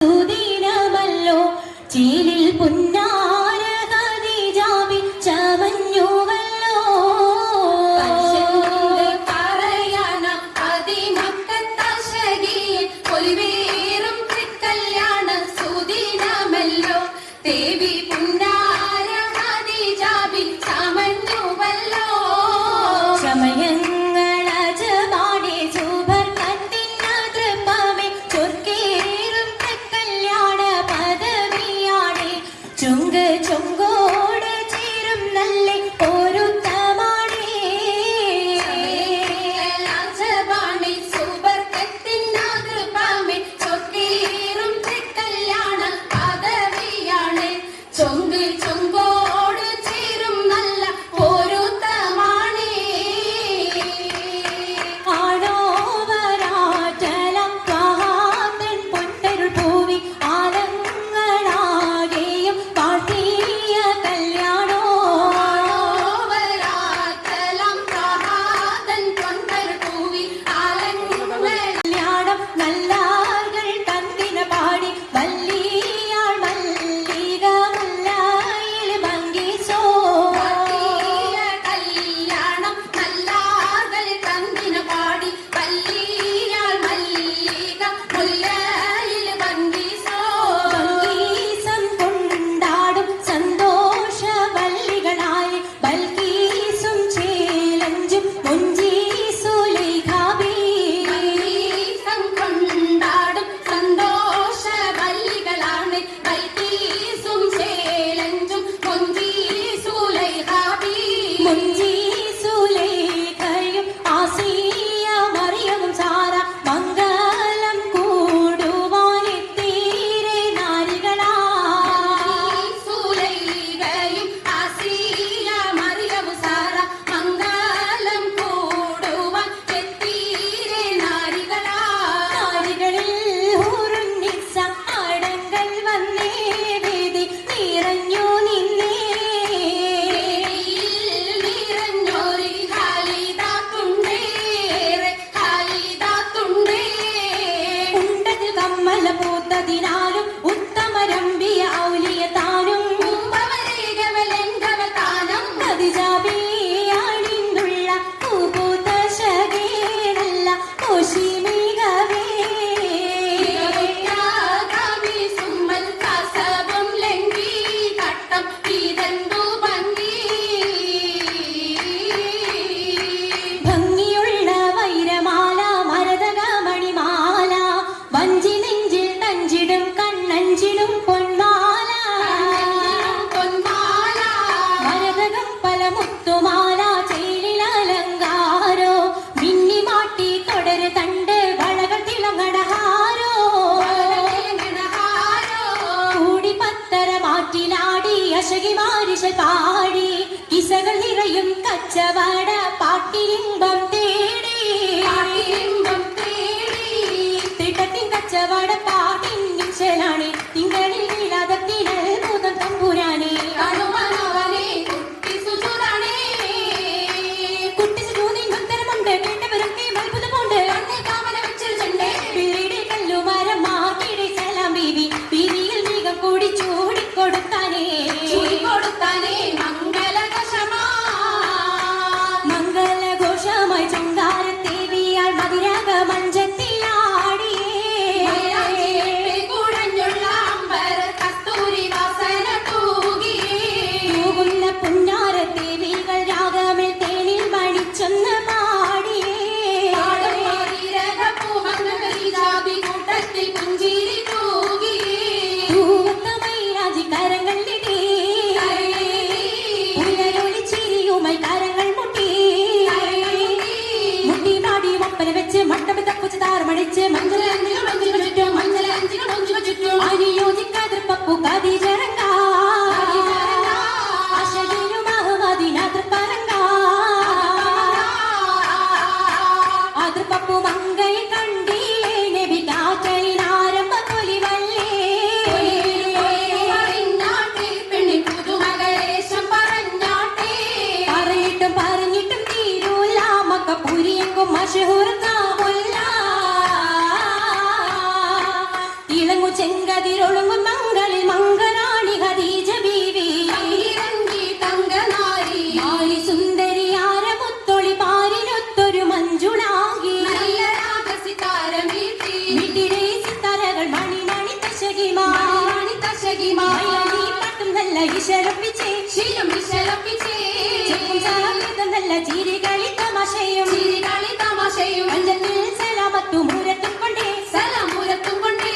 സുദിനമല്ലോ ചീലിൽ പുന്നാര ഖദീജാബി ചമഞ്ഞുവല്ലോ പറയണ അതിമക്കത്തശകിയിൽ പൊലിവേറും കല്യാണ സുദിനമല്ലോ ദേവി പുന്നാര ഖദീജാബി ചമഞ്ഞുവല്ലോ സമയങ്ങളജപാടെ സൂപർ കത്തിന തൃപ്പമേ ചൊർക്കേറും കല്യാണ പദവിയാടെ ചുങ്ക് ചുങ്കോട് ചേരും നല്ല പൊരുത്തമാടേ രാജപാണി സൂപർ കത്തിന തൃപ്പമേ ചൊർക്കേറും കല്യാണ പദവിയാണ് ചൊങ്ക് ചൊങ്കോട് ചേരും നല്ല പൊരുത്തമാണേ ആടോവരാറ്റലം ത്വഹാതൻ പൊട്ടരുൾ പൂവി ആലങ്ങളാകെയും പാർത്തിയ കല്യാണോ വരാത്തലം പ്രഹാതൻ കൊണ്ടൊരു പൂവി കല്യാണം നല്ലാകൾ തന്തിന പാടി വല്ലിയാൾ മല്ലിക മുല്ലായിൽ ഭംഗിസോ കല്യാണം നല്ലാതൽ തന്തിന പാടി പല്ലിയാൾ മല്ലിക മുല്ലയിൽ ഭംഗിസോ ഭംഗീസം കൊണ്ടാടും സന്തോഷ വല്ലികളായി ബൽക്കീസും ചേലഞ്ചും മുഞ്ചീസുലൈഖാബി സംഗീതം കൊണ്ടാടും സന്തോഷ വല്ലികളാണ് ബൽക്കീസും ചേലഞ്ചും മുഞ്ചീസുലൈഖാബി മുഞ്ചീസുലൈഖയും ആസിയ മറിയവും സാറ മംഗലം കൂടുവാനെത്തീരെ നാരികളാ സുലൈഖയും ആസിയ മറിയവും സാറ മംഗലം കൂടുവാൻ എത്തീരെ നാരികളാ നാരികളിൽ ഹൂറുന്നിസ അടങ്കൽ വന്നേ വേദി നിറഞ്ഞു നിന്നേ നിറഞ്ഞോരി ഖാലിദാത്തുണ്ടേറെ ഖാലിദാത്തുണ്ടേ ഉണ്ടത് കമ്മല പൂത്തതിനാലും ഉത്തമരമ്പിയ ഔലിയ താനും കുംഭവരേഖവലെങ്കവതാനം ഖദീജാബിയാണിന്നുള്ള പൂപൂത്ത ശകേനല്ല കോശിമികവേ യാഗാമി സുമ്മൽ കസബം ലംഘി കട്ടം ഇതണ്ടു ഭംഗി ഭംഗിയുള്ള വൈരമാല മരതക മണിമാല വഞ്ചി നെഞ്ചിൽ തഞ്ചിടും കണ്ണഞ്ചിടും പൊന്മാല പൊന്മാല മരതകം പല മുത്തുമാല ചേലിൽ അലങ്കാരോ മിന്നി മാട്ടി തുടര് തണ്ട് വളകൾ തിളങ്ങടഹാരോ കൂടി പത്തര മാറ്റിലാടി അശകി മാരിശ പാടി കിസകൾ നിറയും കച്ചവട പാട്ടിലിംബം തേടി തിട്ടത്തിൻ കച്ചവട പാട്ടിൻ നിശ്ചലാണി തിങ്കളിൽ വിളാതത്തിനൽ മുതൽ തമ്പുരാനെ കുട്ടിച്ചു ചൂന്നിൻ ഉത്തരമുണ്ട് കേട്ടവരൊക്കെ അത്ഭുതമുണ്ട് പിള്ളിയുടെ കല്ലുമരം മാക്കിടെ സലാം ബീവി പിരിയിൽ മികം കൂടി ചൂടിക്കൊടുത്താനേ മംഗളഘോഷമായി ചങ്കാരത്തേവിയാൾ മധുരാഗ തൂകുന്ന പുന്നാരത്തേവികൾ രാഗമിൽ തേനിൽ മണിച്ചൊന്ന് പാടിയേ തൂവത്ത മൈരാജി കരങ്ങൾ കതിരൊളുങ്ങും മംഗളിൽ മംഗളാണി ഖദീജ ബീവി ഇറങ്ങി തങ്കനാരി ആരി സുന്ദരി ആരമുത്തൊളി പാരിനൊത്തൊരു മഞ്ജുളാകി നല്ല രാഗസിതാരം വീട്ടി വീട്ടിലെ സിത്താരകൾ മണി മണി തശകിമാ മണി തശകിമായ പാട്ടും നല്ല ഇശലപ്പിച്ചേ ശീലം വിശലപ്പിച്ചേ നല്ല ചിരികളി തമാശയും ചിരികളി തമാശയും അഞ്ചത്തിൽ സലാമത്തും മുരത്തും കൊണ്ടേ സലമുരത്തും കൊണ്ടേ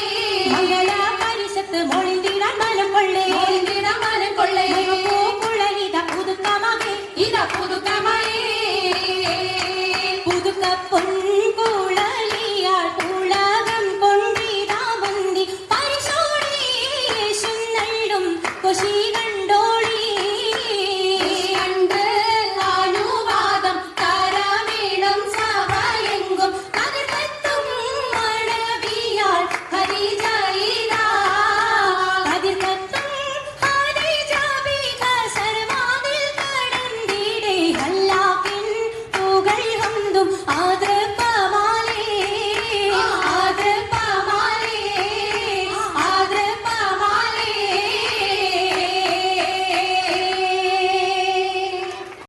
മംഗള പരിഷത്ത് മോളിന്തിടാൻ മലം കൊള്ളേ മനം കൊള്ളേ കുഴലിത പുതുക്കമാകെ ഇത പുതുക്കമായ